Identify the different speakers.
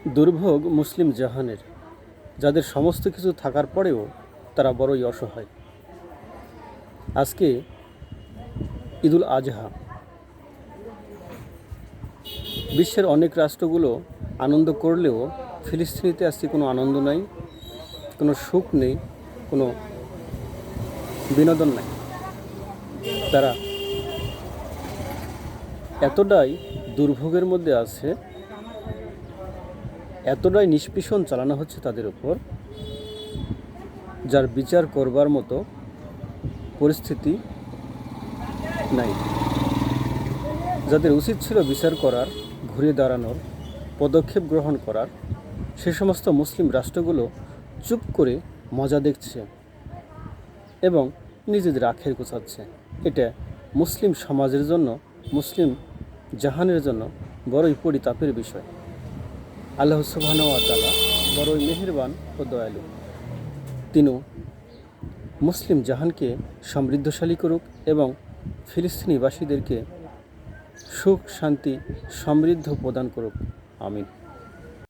Speaker 1: দুর্ভোগ মুসলিম জাহানের, যাদের সমস্ত কিছু থাকার পরেও তারা বড়ই অসহায়। আজকে ঈদুল আজহা। বিশ্বের অনেক রাষ্ট্রগুলো আনন্দ করলেও ফিলিস্তিনিতে আজকে কোনো আনন্দ নাই, কোনো সুখ নেই, কোনো বিনোদন নাই। তারা এতটাই দুর্ভোগের মধ্যে আছে, এতটাই নিষ্পীষণ চালানো হচ্ছে তাদের উপর, যার বিচার করবার মতো পরিস্থিতি নাই। যাদের উচিত ছিল বিচার করার, ঘুরে দাঁড়ানোর, পদক্ষেপ গ্রহণ করার, সে সমস্ত মুসলিম রাষ্ট্রগুলো চুপ করে মজা দেখছে এবং নিজেদের আখের গোছাচ্ছে। এটা মুসলিম সমাজের জন্য, মুসলিম জাহানের জন্য বড়ই পরিতাপের বিষয়। আল্লাহ সুবহানাহু ওয়া তাআলা বড়ই মেহেরবান ও দয়ালু। তিনি মুসলিম জাহানকে সমৃদ্ধশালী করুক এবং ফিলিস্তিনিবাসীদেরকে সুখ, শান্তি, সমৃদ্ধ প্রদান করুক। আমিন।